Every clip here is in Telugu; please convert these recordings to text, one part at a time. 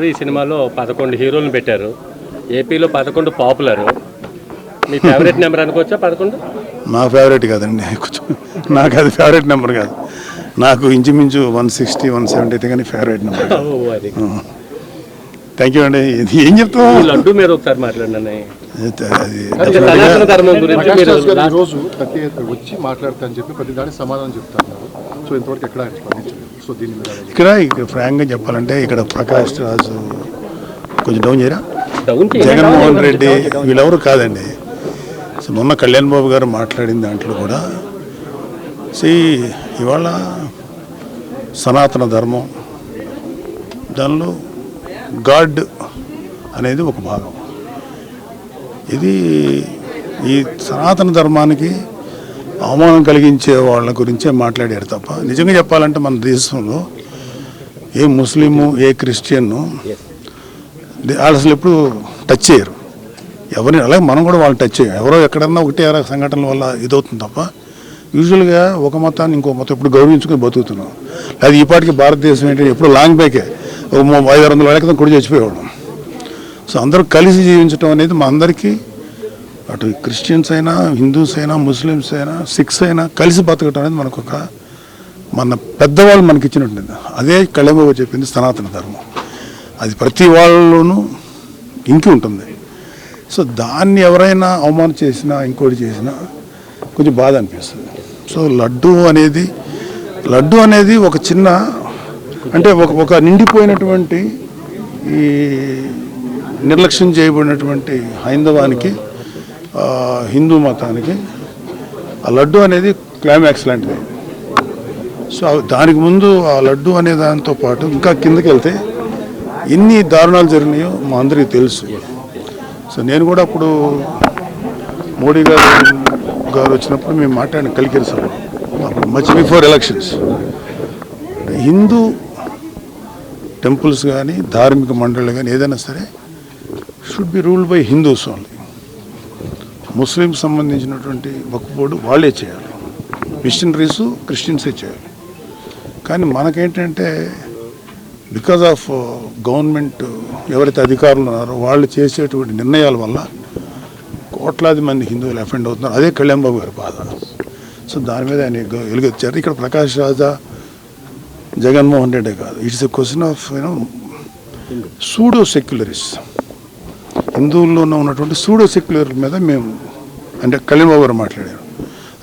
ఈ సినిమాలో 11 హీరోలను పెట్టారు. ఏపీలో 11 పాపులర్. మీ ఫేవరెట్ నెంబర్ అనుకోవచ్చా 11? నా ఫేవరెట్ కాదండి, కొంచెం నాకు అది ఫేవరెట్ నెంబర్ కాదు. నాకు ఇంచుమించు 160, 170 అయితే కానీ ఫేవరెట్ నెంబర్. థ్యాంక్ యూ అండి. ఇది ఏం చెప్తాం, లడ్డు మీద ఒకసారి మాట్లాడినా రోజు ప్రతి వచ్చి మాట్లాడతా అని చెప్పి ప్రతి దానికి సమాధానం చెప్తాను. సో ఇంతవరకు ఎక్కడ సో దీని మీద ఇక్కడ ఫ్రాంక్గా చెప్పాలంటే ఇక్కడ ప్రకాష్ రాజు కొంచెం డౌన్ చేయరా, జగన్మోహన్ రెడ్డి వీళ్ళెవరు కాదండి. సో మొన్న కళ్యాణ్ బాబు గారు మాట్లాడిన దాంట్లో కూడా ఇవాళ సనాతన ధర్మం, దానిలో గాడ్ అనేది ఒక భాగం. ఇది ఈ సనాతన ధర్మానికి అవమానం కలిగించే వాళ్ళ గురించే మాట్లాడారు తప్ప, నిజంగా చెప్పాలంటే మన దేశంలో ఏ ముస్లిము ఏ క్రిస్టియన్ను వాళ్ళు అసలు ఎప్పుడు టచ్ చేయరు ఎవరిని. అలాగే మనం కూడా వాళ్ళు టచ్ చేయం. ఎవరో ఎక్కడన్నా ఒకటి సంఘటనల వల్ల ఇదవుతుంది తప్ప యూజువల్గా ఒక మతాన్ని ఇంకో మతం ఇప్పుడు గౌరవించుకొని బతుకుతున్నాం. అది ఈ పాటికి భారతదేశం ఏంటంటే ఎప్పుడు లాంగ్ బ్యాకే ఒక 500-600 ఏళ్ళ క్రితం కూడా చచ్చిపోయేవాడు. సో అందరూ కలిసి జీవించడం అనేది మా అందరికీ, అటు క్రిస్టియన్స్ అయినా, హిందూస్ అయినా, ముస్లిమ్స్ అయినా, సిఖ్స్ అయినా కలిసి బతకడం అనేది మనకు మన పెద్దవాళ్ళు మనకి ఇచ్చినట్టుంది. అదే కళ్యాణ్ బాబు చెప్పింది సనాతన ధర్మం. అది ప్రతి వాళ్ళలోనూ ఇంకి ఉంటుంది. సో దాన్ని ఎవరైనా అవమానం చేసినా ఇంకోటి చేసినా కొంచెం బాధ అనిపిస్తుంది. సో లడ్డు అనేది ఒక చిన్న అంటే ఒక నిండిపోయినటువంటి ఈ నిర్లక్ష్యం చేయబడినటువంటి హైందవానికి, హిందూ మతానికి ఆ లడ్డు అనేది క్లైమాక్స్ లాంటిది. సో దానికి ముందు ఆ లడ్డు అనే దాంతో పాటు ఇంకా కిందకి వెళ్తే ఎన్ని దారుణాలు జరిగినాయో మా అందరికీ తెలుసు. సో నేను కూడా అప్పుడు మోడీ గారు వచ్చినప్పుడు మేము మాట్లాడిన కలికిరి సభ, అప్పుడు much before elections, Hindu temples కానీ ధార్మిక మండళ్ళు కానీ ఏదైనా సరే should be ruled by Hindus only. ముస్లింకి సంబంధించినటువంటి వక్ఫ్ బోర్డు వాళ్ళే చేయాలి, మిషనరీస్ క్రిస్టియన్సే చేయాలి. కానీ మనకేంటంటే బికాజ్ ఆఫ్ గవర్నమెంట్ ఎవరైతే అధికారులు ఉన్నారో వాళ్ళు చేసేటువంటి నిర్ణయాల వల్ల కోట్లాది మంది హిందువులు అఫెండ్ అవుతున్నారు. అదే కళ్యాణ్ బాబు గారి బాధ. సో దాని మీద ఆయన వెలుగొచ్చారు. ఇక్కడ ప్రకాష్ రాజా, జగన్మోహన్ రెడ్డి కాదు, it's a question of pseudo secularist. హిందువుల్లో ఉన్నటువంటి సూడో సెక్యులర్ మీద మేము అంటే కళ్యాణ్ బాబు గారు మాట్లాడారు.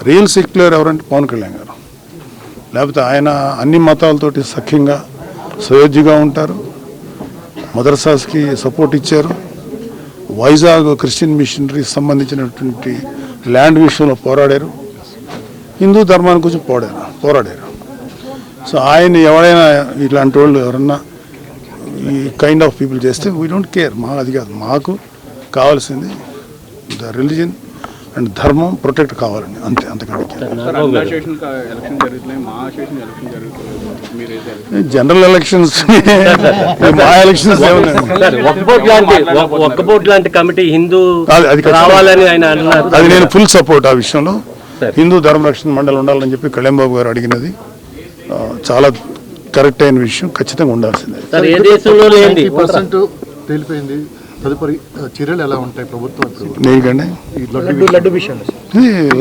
రియల్ సెక్యులర్ ఎవరంటే పవన్ కళ్యాణ్ గారు. లేకపోతే ఆయన అన్ని మతాలతోటి సఖ్యంగా సయోధ్యగా ఉంటారు. మదర్సాస్కి సపోర్ట్ ఇచ్చారు. వైజాగ్ క్రిస్టియన్ మిషనరీకి సంబంధించినటువంటి ల్యాండ్ విషయంలో పోరాడారు. హిందూ ధర్మాన్ని గురించి పోరాడారు. సో ఆయన ఎవరైనా ఇట్లాంటి వాళ్ళు ఎవరన్నా ఈ కైండ్ ఆఫ్ పీపుల్ చేస్తే వీ డోంట్ కేర్. అది కాదు మాకు కావాల్సింది, ద రిలీజన్ అండ్ ధర్మం ప్రొటెక్ట్ కావాలండి, అంతే. అంతకంటే జనరల్ ఎలక్షన్స్ మా ఎలక్షన్స్ అది నేను ఫుల్ సపోర్ట్ ఆ విషయంలో. హిందూ ధర్మ రక్షణ మండలి ఉండాలని చెప్పి కళ్యాణ్ బాబు గారు అడిగినది చాలా కరెక్ట్ అయిన విషయం, ఖచ్చితంగా ఉండాల్సిందే. తేలిపోయింది. తదుపరి చర్యలు ఎలా ఉంటాయి ప్రభుత్వం?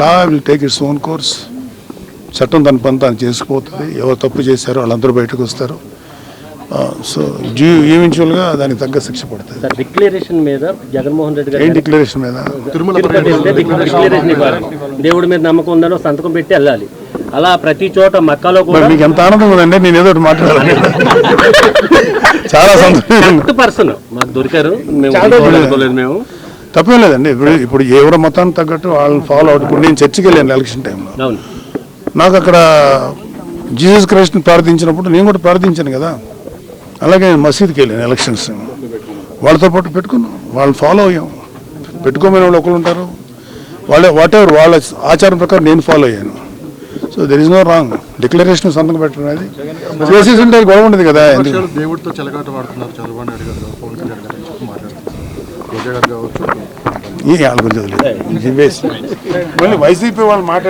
Law will take its own course. చట్టం తన పని తాను చేసుకుపోతుంది. ఎవరు తప్పు చేశారో వాళ్ళందరూ బయటకు వస్తారు. సో ఈవెన్చువల్గా దానికి తగ్గ శిక్ష పడుతుంది. డిక్లరేషన్ మీద జగన్మోహన్ రెడ్డి గారు ఏం డిక్లరేషన్ మీద? దేవుడి మీద నమ్మకం ఉందని సంతకం పెట్టి వెళ్ళాలి. అలా ప్రతి చోట మక్కాలో కూడా. మీకు ఎంత ఆనందం ఉందండి, నేను ఏదో ఒకటి మాట్లాడాలి. చాలా సంతోషం. పర్సన్ మాకు దొరికారు, మేము తప్పేం లేదండి. ఇప్పుడు ఎవరి మతానికి తగ్గట్టు వాళ్ళని ఫాలో అవుట్. ఇప్పుడు నేను చర్చికి వెళ్ళాను ఎలక్షన్ టైంలో. నాకు అక్కడ జీసస్ క్రైస్ట్ని ప్రార్థించినప్పుడు నేను కూడా ప్రార్థించాను కదా. అలాగే మసీద్కి వెళ్ళాను ఎలక్షన్స్, వాళ్ళతో పాటు పెట్టుకున్నాం. వాళ్ళని ఫాలో అయ్యాం. పెట్టుకోమని వాళ్ళు ఒకరు ఉంటారు, వాట్ ఎవర్ వాళ్ళ ఆచారం ప్రకారం నేను ఫాలో అయ్యాను. So there is no wrong. Declaration సంతకం పెట్టడం అనేది చేసేసి ఉంటే గొడవ ఉండదు కదా. దేవుడితో చెలగాట వాడుతున్నారు చంద్రబాబు నాయుడు గారు, పవన్ కళ్యాణ్ గారు మాట్లాడుతున్నారు. ఈ వాళ్ళ గురించి వైసీపీ వాళ్ళు మాట్లాడే